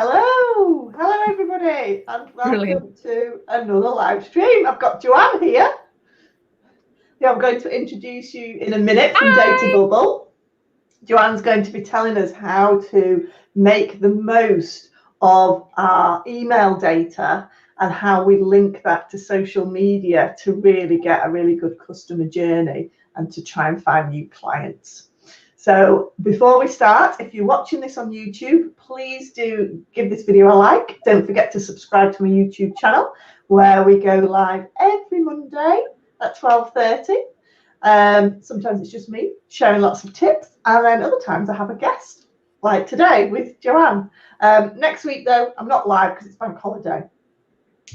Hello everybody, and welcome Brilliant. to another live stream. I've got Joanne here, who I'm going to introduce you in a minute from Data Bubble. Joanne's going to be telling us how to make the most of our email data and how we link that to social media to really get a really good customer journey and to try and find new clients. So before we start, if you're watching this on YouTube, please do give this video a like. Don't forget to subscribe to my YouTube channel, where we go live every Monday at 12:30. Sometimes it's just me sharing lots of tips, and then other times I have a guest, like today with Joanne. Next week, though, I'm not live because it's bank holiday.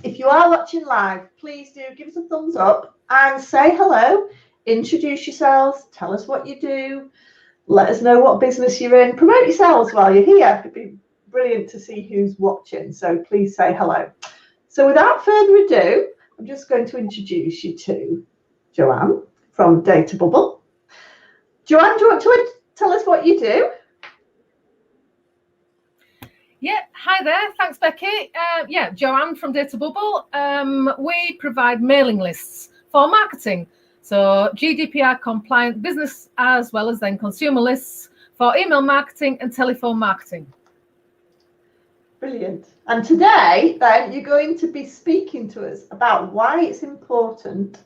If you are watching live, please do give us a thumbs up and say hello. Introduce yourselves. Tell us what you do. Let us know what business you're in. Promote yourselves while you're here. It'd be brilliant to see who's watching. So please say hello. So without further ado, I'm just going to introduce you to Joanne from Data Bubble. Joanne, do you want to tell us what you do? Yeah, hi there. Thanks, Becky. Joanne from Data Bubble. We provide mailing lists for marketing. So GDPR compliant business as well as then consumer lists for email marketing and telephone marketing. Brilliant. And today, then, you're going to be speaking to us about why it's important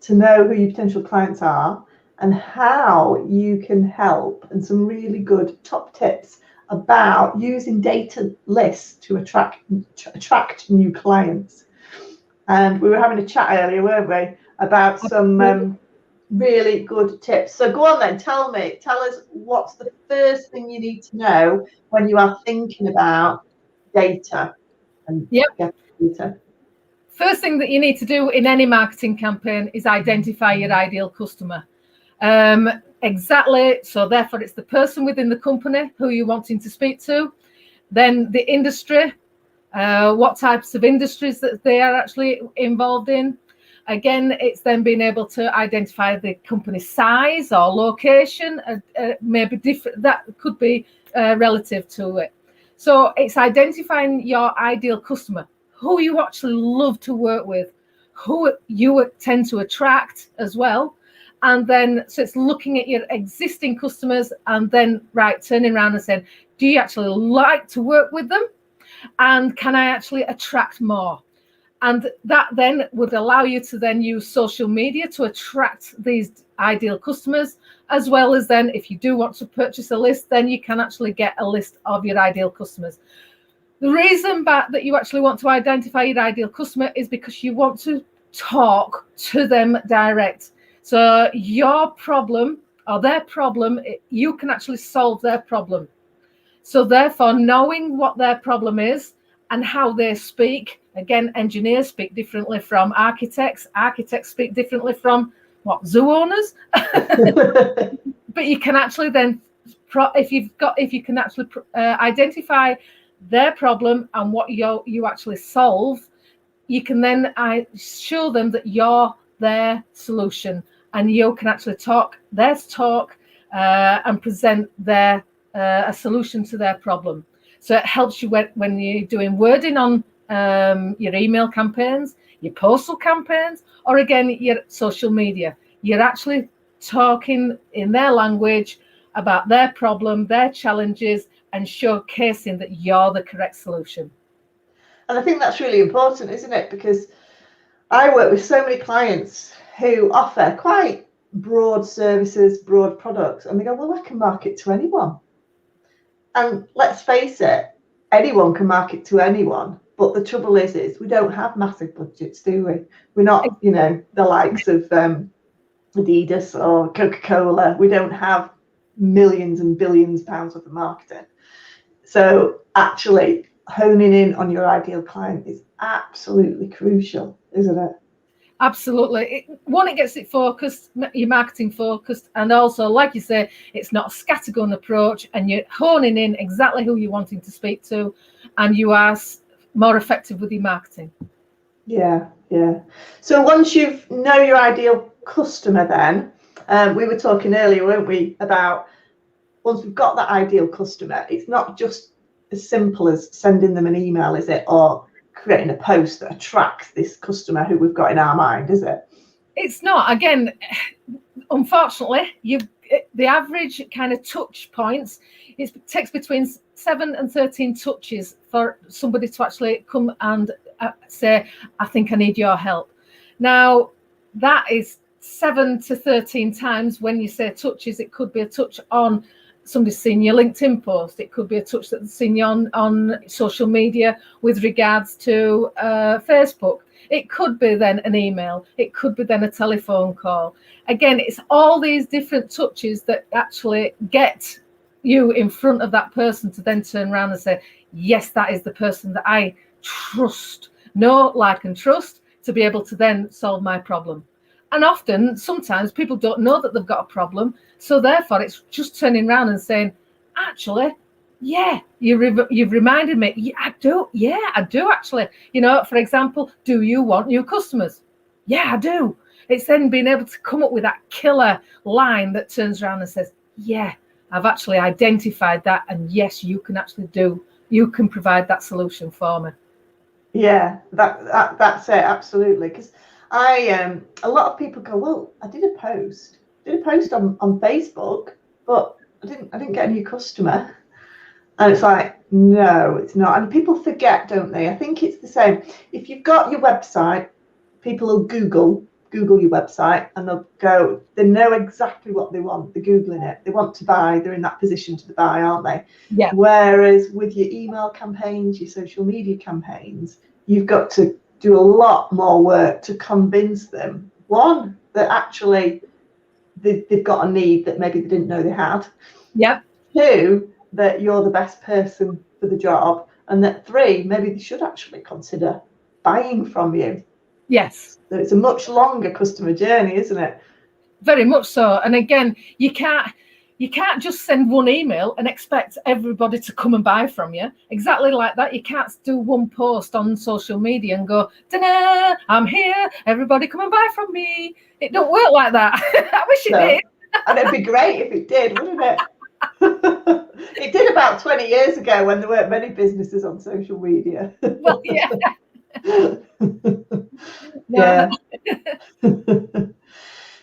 to know who your potential clients are and how you can help, and some really good top tips about using data lists to attract new clients. And we were having a chat earlier, weren't we, about some really good tips. So go on then, tell us what's the first thing you need to know when you are thinking about data and data. First thing that you need to do in any marketing campaign is identify your ideal customer. Exactly. So therefore, it's the person within the company who you're wanting to speak to. Then the industry, what types of industries that they are actually involved in. Again, it's then being able to identify the company size or location, maybe different. That could be relative to it. So it's identifying your ideal customer, who you actually love to work with, who you tend to attract as well. And then, so it's looking at your existing customers and then, turning around and saying, do you actually like to work with them? And can I actually attract more? And that then would allow you to then use social media to attract these ideal customers, as well as then if you do want to purchase a list, then you can actually get a list of your ideal customers. The reason that you actually want to identify your ideal customer is because you want to talk to them direct. So your problem or their problem, you can actually solve their problem. So therefore, knowing what their problem is and how they speak, again, engineers speak differently from architects. Architects speak differently from zoo owners. But you can actually then, if you can actually identify their problem and what you actually solve, you can then show them that you're their solution, and you can actually talk and present a solution to their problem. So it helps you when you're doing wording on your email campaigns, your postal campaigns, or again, your social media. You're actually talking in their language about their problem, their challenges, and showcasing that you're the correct solution. And I think that's really important, isn't it? Because I work with so many clients who offer quite broad services, broad products, and they go, well, I can market to anyone. And let's face it, anyone can market to anyone. But the trouble is we don't have massive budgets, do we? We're not, the likes of Adidas or Coca-Cola. We don't have millions and billions of pounds worth of marketing. So actually honing in on your ideal client is absolutely crucial, isn't it? Absolutely. It gets it focused, your marketing focused, and also, like you say, it's not a scattergun approach, and you're honing in exactly who you're wanting to speak to, and you are more effective with your marketing. Yeah. So once you know your ideal customer, then we were talking earlier, weren't we, about once we've got that ideal customer, it's not just as simple as sending them an email, is it? Or creating a post that attracts this customer who we've got in our mind, is it? It's not. Again, unfortunately, the average kind of touch points, it takes between 7 and 13 touches for somebody to actually come and say, I think I need your help. Now, that is 7 to 13 times. When you say touches, it could be a touch on somebody's seen your LinkedIn post. It could be a touch that's seen you on social media with regards to Facebook. It could be then an email. It could be then a telephone call. Again, it's all these different touches that actually get you in front of that person to then turn around and say, yes, that is the person that I trust, know, like, and trust to be able to then solve my problem. And often, sometimes people don't know that they've got a problem. So therefore, it's just turning around and saying, actually, yeah, you've reminded me. Yeah, I do. Yeah, I do actually. You know, for example, do you want new customers? Yeah, I do. It's then being able to come up with that killer line that turns around and says, yeah, I've actually identified that. And yes, you can provide that solution for me. Yeah, that's it, absolutely. Because a lot of people go, well, I did a post on Facebook, but I didn't get a new customer. And it's like, no, it's not. And people forget, don't they? I think it's the same. If you've got your website, people will Google your website, and they know exactly what they want. They're Googling it. They want to buy. They're in that position to buy, aren't they? Yeah. Whereas with your email campaigns, your social media campaigns, you've got to do a lot more work to convince them, one, that actually they've got a need that maybe they didn't know they had. Yeah. Two, that you're the best person for the job. And that three, maybe they should actually consider buying from you. Yes. So it's a much longer customer journey, isn't it? Very much so. And again, you can't just send one email and expect everybody to come and buy from you. Exactly like that. You can't do one post on social media and go, ta-da, I'm here, everybody come and buy from me. It don't work like that. I wish it did. And it'd be great if it did, wouldn't it? It did about 20 years ago when there weren't many businesses on social media. Well, yeah. Yeah.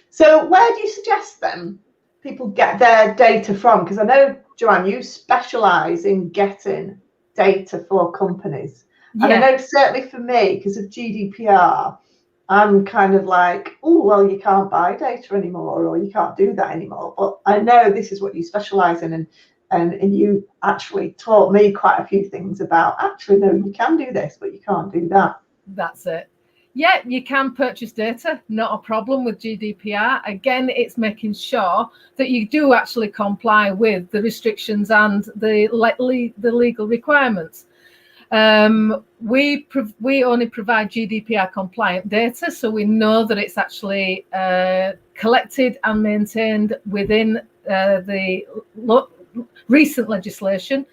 So where do you suggest then people get their data from? Because I know, Joanne, you specialise in getting data for companies. Yeah. And I know certainly for me, because of GDPR, I'm kind of like, oh, well, you can't buy data anymore, or you can't do that anymore. But I know this is what you specialise in, and you actually taught me quite a few things about, actually, no, you can do this, but you can't do that. That's it. Yeah, you can purchase data, not a problem with GDPR. Again, it's making sure that you do actually comply with the restrictions and the legal requirements. We only provide GDPR compliant data, so we know that it's actually collected and maintained within the recent legislation.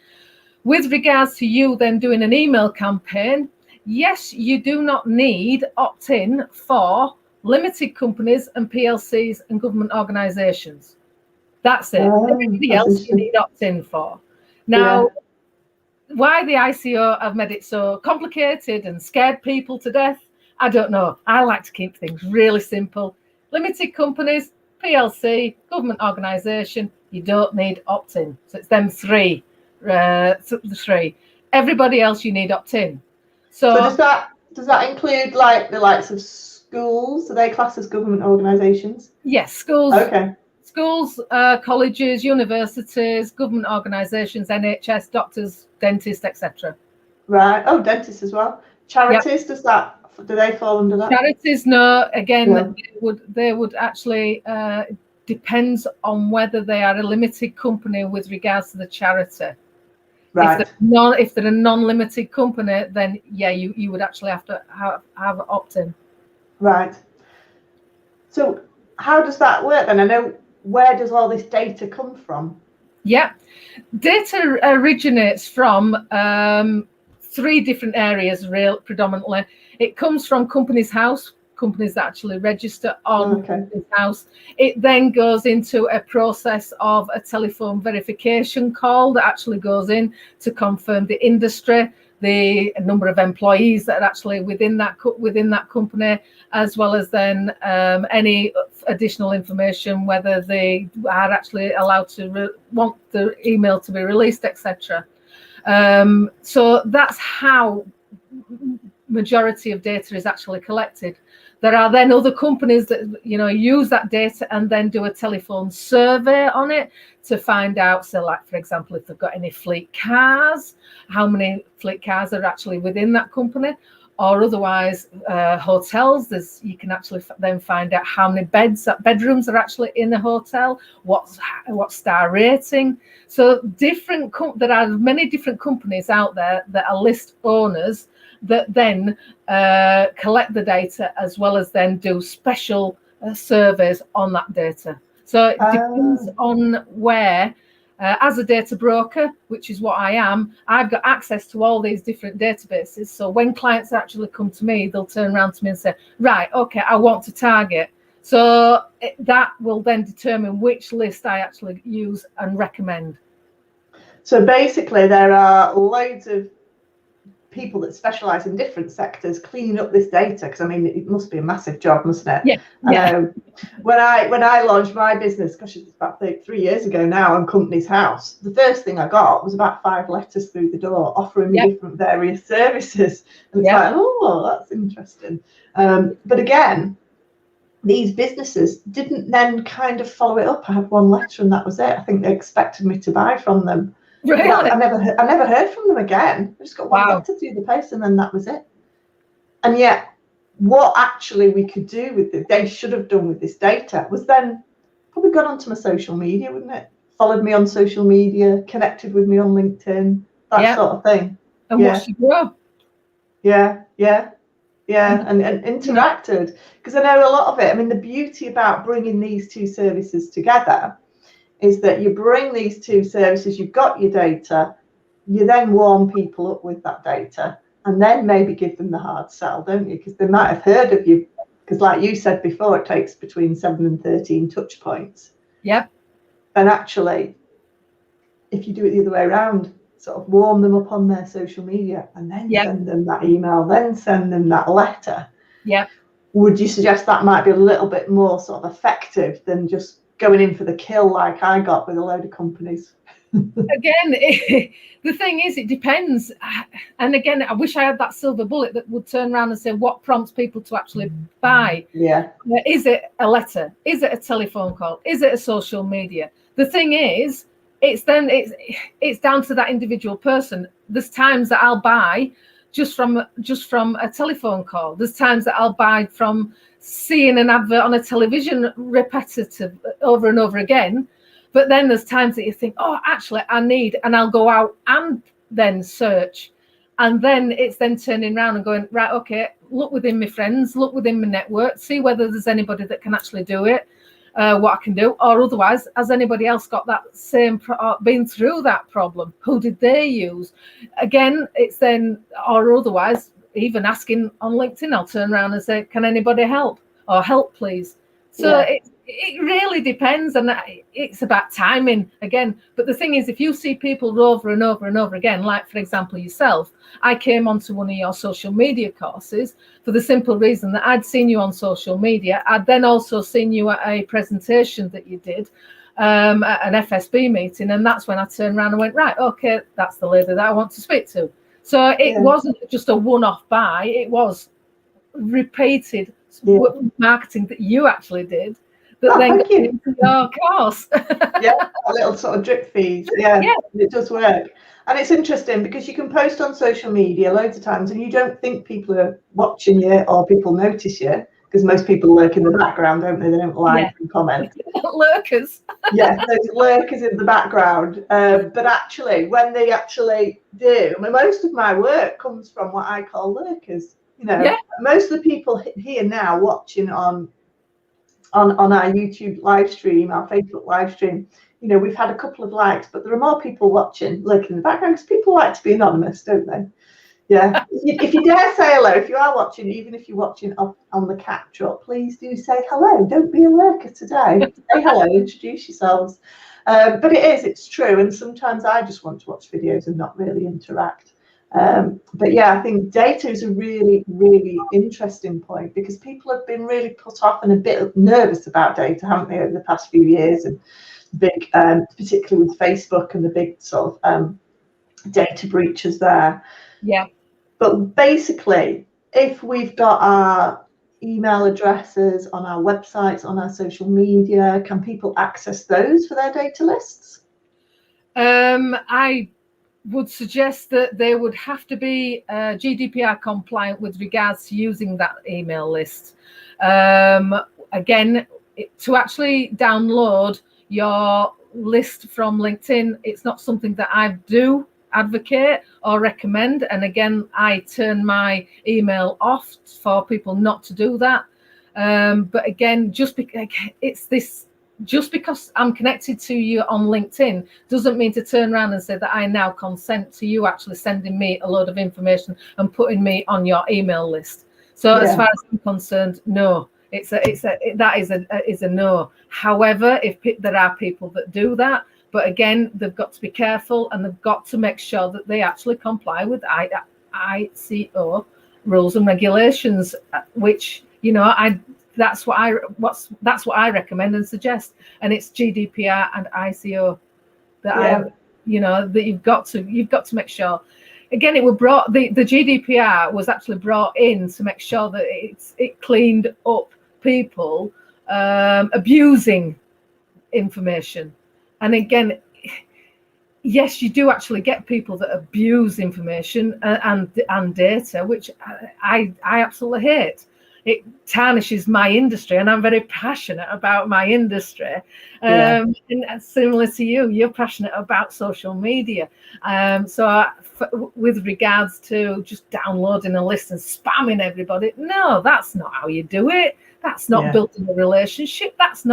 With regards to you then doing an email campaign, yes, you do not need opt-in for limited companies and PLCs and government organisations. That's it. Everybody else you need opt-in for. Now, why the ICO have made it so complicated and scared people to death, I don't know. I like to keep things really simple. Limited companies, PLC, government organisation, you don't need opt-in. So it's them three. The three. Everybody else you need opt-in. So does that include like the likes of schools? Are they classed as government organisations? Yes, schools. Okay. Schools, colleges, universities, government organisations, NHS, doctors, dentists, etc. Right. Oh, dentists as well. Charities, yep. Do they fall under that? Charities, no. Again, yeah. they would actually depends on whether they are a limited company with regards to the charity. Right. If they're a non-limited company, then yeah, you would actually have to have opt-in. Right. So how does that work then? I know, where does all this data come from? Yeah, data originates from 3 different areas, predominantly. It comes from Companies House, companies that actually register on Okay. Companies House. It then goes into a process of a telephone verification call that actually goes in to confirm the industry, the number of employees that are actually within that company, as well as then any additional information, whether they are actually allowed to want the email to be released, etc. So that's how majority of data is actually collected. There are then other companies that use that data and then do a telephone survey on it to find out, so like for example, if they've got any fleet cars, how many fleet cars are actually within that company, or otherwise hotels. You can actually then find out how many bedrooms are actually in a hotel, what star rating. So there are many different companies out there that are list owners that then collect the data, as well as then do special surveys on that data. So it depends on where, as a data broker, which is what I am, I've got access to all these different databases. So when clients actually come to me, they'll turn around to me and say, right, okay, I want to target. So that will then determine which list I actually use and recommend. So basically there are loads of people that specialize in different sectors cleaning up this data, because I mean it must be a massive job, mustn't it? Yeah. When I launched my business, gosh, it's about 3 years ago now, on Companies House, the first thing I got was about 5 letters through the door offering me different various services, and it's like, oh, that's interesting. But again, these businesses didn't then kind of follow it up. I had 1 letter and that was it. I think they expected me to buy from them. Really? I never heard from them again. I just got 1 letter through the post and then that was it. And yet, what actually we could do with it, they should have done with this data, was then probably gone onto my social media, wouldn't it? Followed me on social media, connected with me on LinkedIn, that sort of thing. And watched you grow. Yeah, and interacted. Because I know a lot of it, I mean, the beauty about bringing these 2 services together is that you bring these 2 services, you've got your data, you then warm people up with that data, and then maybe give them the hard sell, don't you? Because they might have heard of you, because like you said before, it takes between 7 and 13 touch points. Yep. And actually, if you do it the other way around, sort of warm them up on their social media and then send them that email, then send them that letter. Yeah. Would you suggest that might be a little bit more sort of effective than just going in for the kill like I got with a load of companies? Again, the thing is, it depends. And again, I wish I had that silver bullet that would turn around and say what prompts people to actually buy. Yeah. Is it a letter? Is it a telephone call? Is it a social media? The thing is, it's down to that individual person. There's times that I'll buy just from a telephone call. There's times that I'll buy from seeing an advert on a television repetitive over and over again. But then there's times that you think, oh, actually, and I'll go out and then search. And then it's then turning around and going, right, okay, look within my friends, look within my network, see whether there's anybody that can actually do it, what I can do. Or otherwise, has anybody else got that same, been through that problem? Who did they use? Again, it's then, or otherwise, even asking on LinkedIn, I'll turn around and say, can anybody help? Or help, please. So it really depends, and it's about timing again. But the thing is, if you see people over and over and over again, like for example yourself, I came onto one of your social media courses for the simple reason that I'd seen you on social media. I'd then also seen you at a presentation that you did at an FSB meeting, and that's when I turned around and went, right, okay, that's the lady that I want to speak to. So it wasn't just a one-off buy; it was repeated marketing that you actually did. That then got into your course. A little sort of drip feed. It does work. And it's interesting because you can post on social media loads of times and you don't think people are watching you or people notice you, because most people lurk in the background, don't they? They don't like and comment. Lurkers. Those lurkers in the background. But actually, when they actually do, I mean, most of my work comes from what I call lurkers. Most of the people here now watching on our YouTube live stream, our Facebook live stream, we've had a couple of likes, but there are more people watching, lurking in the background, because people like to be anonymous, don't they? Yeah. If you dare say hello, if you are watching, even if you're watching on the catch up, please do say hello. Don't be a lurker today. Say hello, introduce yourselves. But it's true. And sometimes I just want to watch videos and not really interact. But yeah, I think data is a really, really interesting point, because people have been really put off and a bit nervous about data, haven't they, over the past few years, and big, particularly with Facebook and the big sort of data breaches there. Yeah. But basically, if we've got our email addresses on our websites, on our social media, can people access those for their data lists? I would suggest that they would have to be GDPR compliant with regards to using that email list. Again, to actually download your list from LinkedIn, it's not something that I do advocate or recommend. And again, I turn my email off for people not to do that. But again, just because I'm connected to you on LinkedIn doesn't mean to turn around and say that I now consent to you actually sending me a load of information and putting me on your email list. So as far as I'm concerned, no, that is a no. However, if there are people that do that, but again, they've got to be careful, and they've got to make sure that they actually comply with ICO rules and regulations, which, you know, that's what I recommend and suggest. And it's GDPR and ICO that that you've got to make sure. Again, the GDPR was actually brought in to make sure that it cleaned up people abusing information. And again, yes, you do actually get people that abuse information and data, which I absolutely hate. It tarnishes my industry, and I'm very passionate about my industry. And similar to you, you're passionate about social media. With regards to just downloading a list and spamming everybody, no, that's not how you do it. That's not building a relationship. That's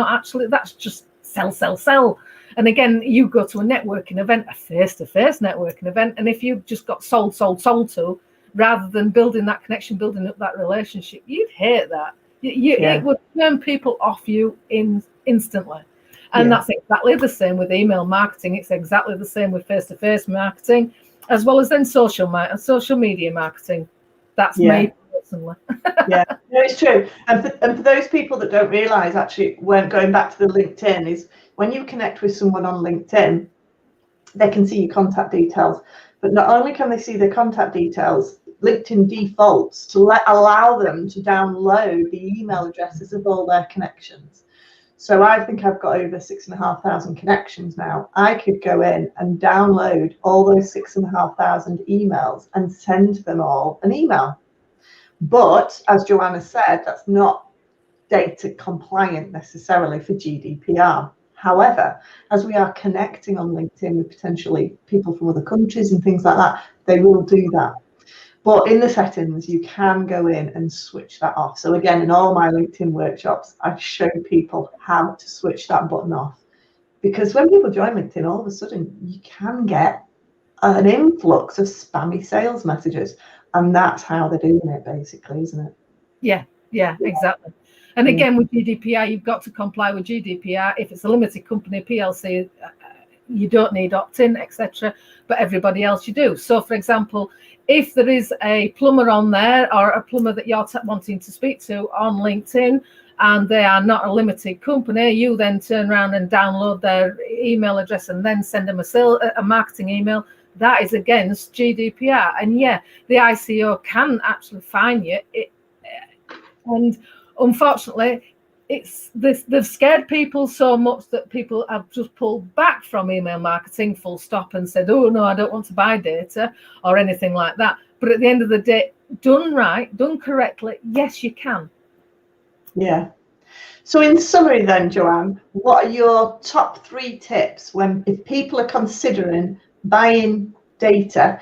just sell. And again, you go to a networking event, a face-to-face networking event, and if you just got sold to, rather than building that connection, building up that relationship, you'd hate that. It would turn people off you instantly. And that's exactly the same with email marketing. It's exactly the same with face-to-face marketing, as well as then social media marketing. That's me personally. No, it's true. And for those people that don't realise, actually, when going back to the LinkedIn, is when you connect with someone on LinkedIn, they can see your contact details. But not only can they see their contact details, LinkedIn defaults to allow them to download the email addresses of all their connections. So I think I've got over 6,500 connections now. I could go in and download all those 6,500 emails and send them all an email. But as Joanna said, that's not data compliant necessarily for GDPR. However, as we are connecting on LinkedIn with potentially people from other countries and things like that, they will do that. But in the settings, you can go in and switch that off. So again, in all my LinkedIn workshops, I show people how to switch that button off. Because when people join LinkedIn, all of a sudden, you can get an influx of spammy sales messages. And that's how they're doing it, basically, isn't it? Yeah, exactly. And again, with GDPR, you've got to comply with GDPR. If it's a limited company, PLC, you don't need opt-in, etc. But everybody else you do. So, for example, if there is a plumber on there, or a plumber that you're wanting to speak to on LinkedIn, and they are not a limited company, you then turn around and download their email address and then send them a marketing email. That is against GDPR. And the ICO can actually fine you. And unfortunately, they've scared people so much that people have just pulled back from email marketing, full stop, and said, oh no, I don't want to buy data or anything like that. But at the end of the day, done right, done correctly, yes, you can. Yeah. So in summary then, Joanne, what are your top 3 tips if people are considering buying data?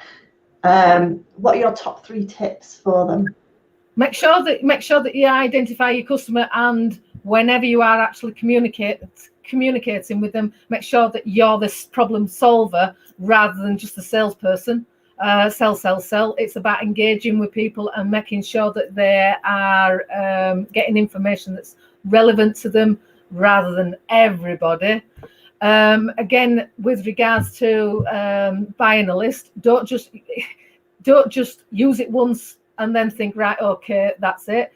What are your top 3 tips for them? Make sure that you identify your customer, and whenever you are actually communicating with them, make sure that you're this problem solver rather than just a salesperson. sell. It's about engaging with people and making sure that they are getting information that's relevant to them rather than everybody. Again, with regards to buying a list, don't just use it once and then think, right, okay, that's it.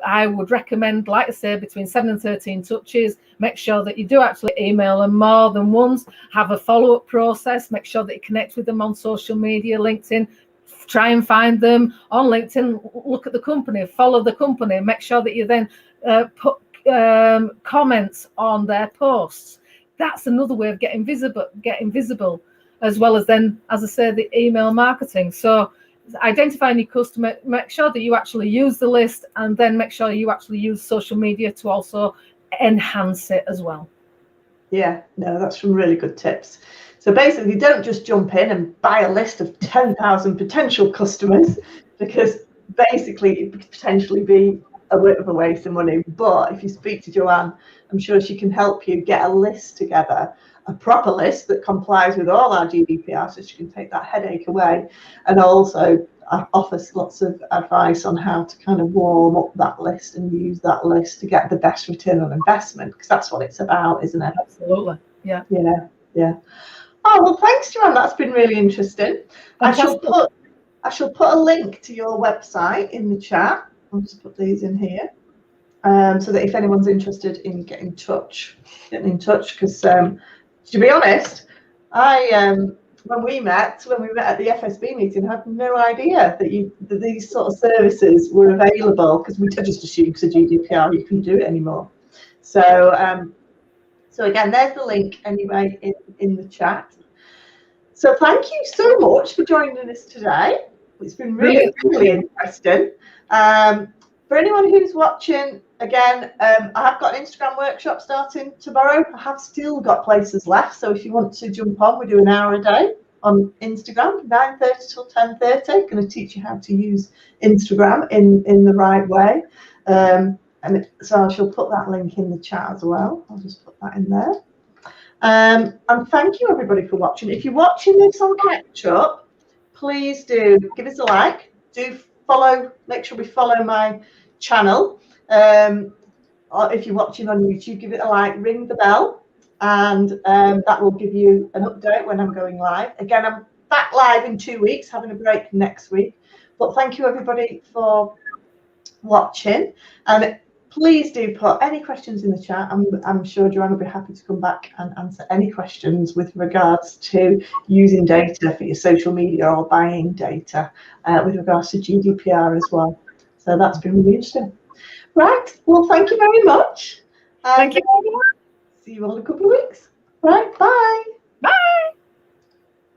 I would recommend, like I say, between 7 and 13 touches. Make sure that you do actually email them more than once. Have a follow-up process. Make sure that you connect with them on social media, LinkedIn. Try and find them on LinkedIn. Look at the company, follow the company. Make sure that you then put comments on their posts. That's another way of getting visible, as well as then, as I say, the email marketing. So identifying your customer, make sure that you actually use the list, and then make sure you actually use social media to also enhance it as well. Yeah, no, that's some really good tips. So basically, don't just jump in and buy a list of 10,000 potential customers, because basically it could potentially be a bit of a waste of money. But if you speak to Joanne, I'm sure she can help you get a list together, a proper list that complies with all our GDPR, so she can take that headache away, and also offers lots of advice on how to kind of warm up that list and use that list to get the best return on investment, because that's what it's about, isn't it? Absolutely. Yeah. Yeah. Oh, well, thanks, Joanne. That's been really interesting. I shall put a link to your website in the chat. I'll just put these in here, so that if anyone's interested in getting in touch, because to be honest, when we met at the FSB meeting, I had no idea that these sort of services were available, because we just assumed because of GDPR you couldn't do it anymore. So again, there's the link anyway in the chat. So thank you so much for joining us today. It's been really interesting. For anyone who's watching, again, I have got an Instagram workshop starting tomorrow. I have still got places left, so if you want to jump on, we do an hour a day on Instagram, 9:30 till 10:30. Going to teach you how to use Instagram in the right way. And so I shall put that link in the chat as well. I'll just put that in there. And thank you everybody for watching. If you're watching this on catch up, please do give us a like. Do follow. Make sure we follow my channel. Or if you're watching on YouTube, give it a like, ring the bell, and that will give you an update when I'm going live. Again, I'm back live in 2 weeks, having a break next week. But thank you everybody for watching, and please do put any questions in the chat. I'm sure Joanne will be happy to come back and answer any questions with regards to using data for your social media or buying data with regards to GDPR as well. So that's been really interesting. Right, well, thank you very much. Thank you. See you all in a couple of weeks. Right, bye.